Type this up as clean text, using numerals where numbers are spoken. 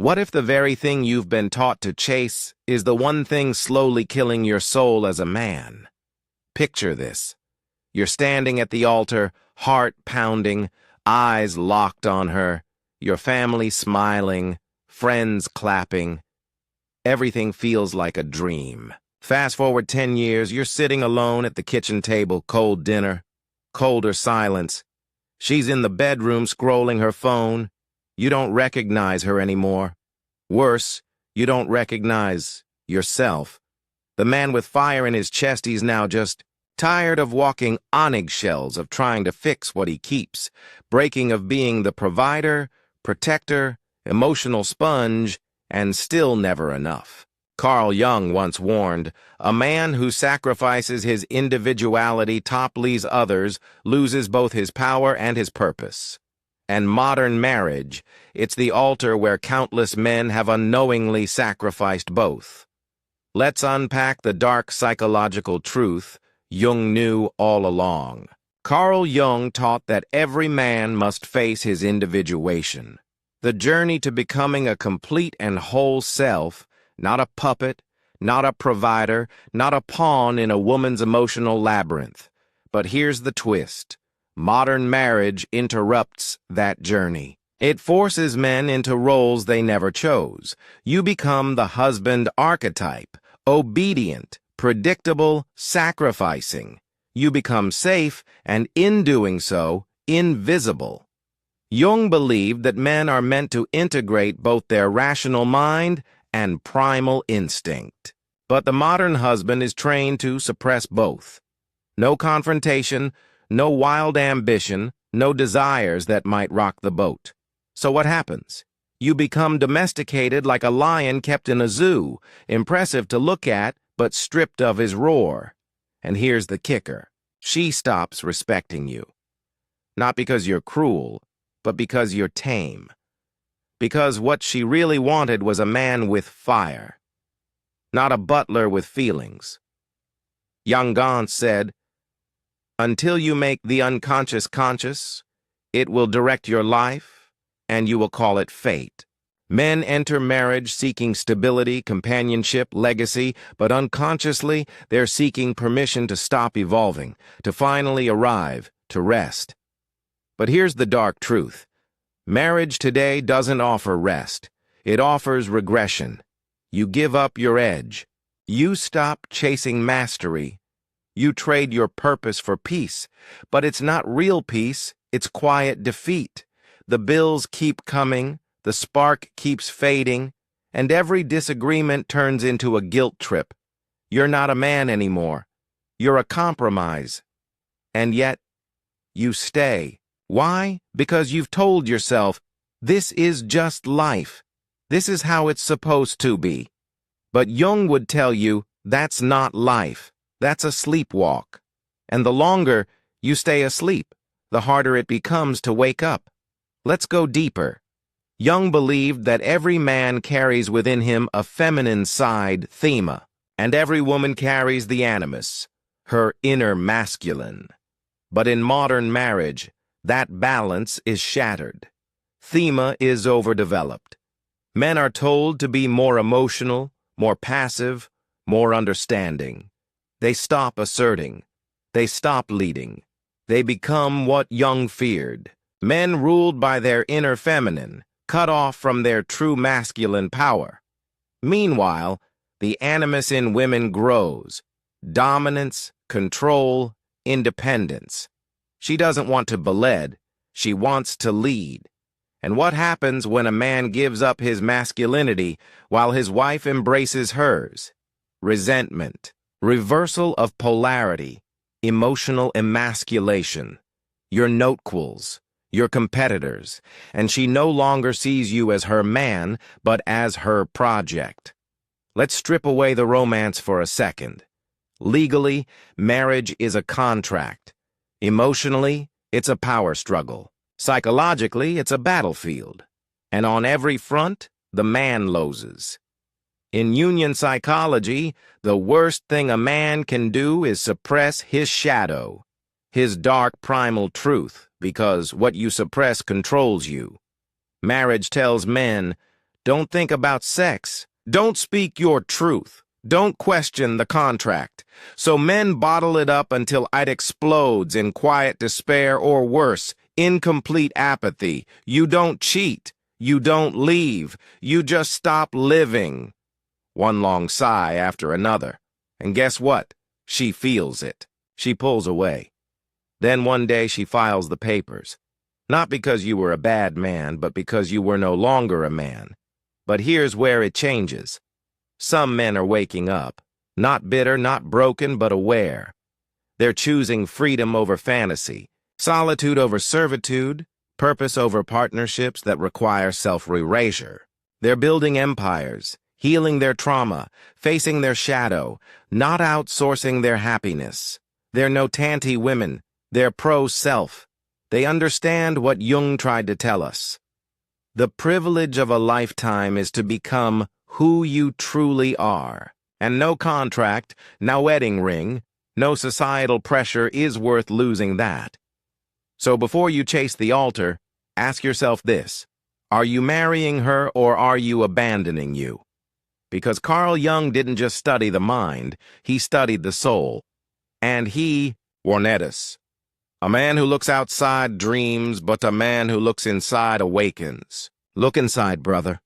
What if the very thing you've been taught to chase is the one thing slowly killing your soul as a man? Picture this. You're standing at the altar, heart pounding, eyes locked on her, your family smiling, friends clapping. Everything feels like a dream. Fast forward 10 years, you're sitting alone at the kitchen table, cold dinner, colder silence. She's in the bedroom scrolling her phone. You don't recognize her anymore. Worse, you don't recognize yourself. The man with fire in his chest, he's now just tired of walking on eggshells, of trying to fix what he keeps, breaking of being the provider, protector, emotional sponge, and still never enough. Carl Jung once warned, "A man who sacrifices his individuality, topples others, loses both his power and his purpose." And modern marriage, it's the altar where countless men have unknowingly sacrificed both. Let's unpack the dark psychological truth Jung knew all along. Carl Jung taught that every man must face his individuation, the journey to becoming a complete and whole self, not a puppet, not a provider, not a pawn in a woman's emotional labyrinth. But here's the twist. Modern marriage interrupts that journey. It forces men into roles they never chose. You become the husband archetype, obedient, predictable, sacrificing. You become safe, and in doing so, invisible. Jung believed that men are meant to integrate both their rational mind and primal instinct. But the modern husband is trained to suppress both. No confrontation, no wild ambition, no desires that might rock the boat. So what happens? You become domesticated like a lion kept in a zoo, impressive to look at, but stripped of his roar. And here's the kicker. She stops respecting you. Not because you're cruel, but because you're tame. Because what she really wanted was a man with fire, not a butler with feelings. Jung said, "Until you make the unconscious conscious, it will direct your life, and you will call it fate." Men enter marriage seeking stability, companionship, legacy, but unconsciously they're seeking permission to stop evolving, to finally arrive, to rest. But here's the dark truth. Marriage today doesn't offer rest. It offers regression. You give up your edge. You stop chasing mastery. You trade your purpose for peace. But it's not real peace, it's quiet defeat. The bills keep coming, the spark keeps fading, and every disagreement turns into a guilt trip. You're not a man anymore. You're a compromise. And yet, you stay. Why? Because you've told yourself, this is just life. This is how it's supposed to be. But Jung would tell you, that's not life. That's a sleepwalk. And the longer you stay asleep, the harder it becomes to wake up. Let's go deeper. Jung believed that every man carries within him a feminine side, thema, and every woman carries the animus, her inner masculine. But in modern marriage, that balance is shattered. Thema is overdeveloped. Men are told to be more emotional, more passive, more understanding. They stop asserting. They stop leading. They become what Jung feared. Men ruled by their inner feminine, cut off from their true masculine power. Meanwhile, the animus in women grows. Dominance, control, independence. She doesn't want to be led. She wants to lead. And what happens when a man gives up his masculinity while his wife embraces hers? Resentment, reversal of polarity, emotional emasculation. You're notequels, you're competitors, and she no longer sees you as her man, but as her project. Let's strip away the romance for a second. Legally, marriage is a contract. Emotionally, it's a power struggle. Psychologically, it's a battlefield. And on every front, the man loses. In Jungian psychology, the worst thing a man can do is suppress his shadow, his dark primal truth, because what you suppress controls you. Marriage tells men, Don't think about sex. Don't speak your truth. Don't question the contract. So men bottle it up until it explodes in quiet despair or worse, incomplete apathy. You don't cheat. You don't leave. You just stop living. One long sigh after another. And guess what? She feels it. She pulls away. Then one day she files the papers. Not because you were a bad man, but because you were no longer a man. But here's where it changes. Some men are waking up. Not bitter, not broken, but aware. They're choosing freedom over fantasy, solitude over servitude, purpose over partnerships that require self-erasure. They're building empires, healing their trauma, facing their shadow, not outsourcing their happiness. They're no tanty women. They're pro-self. They understand what Jung tried to tell us. The privilege of a lifetime is to become who you truly are. And no contract, no wedding ring, no societal pressure is worth losing that. So before you chase the altar, ask yourself this. Are you marrying her or are you abandoning you? Because Carl Jung didn't just study the mind, he studied the soul. And he, Warnetus, a man who looks outside dreams, but a man who looks inside awakens. Look inside, brother.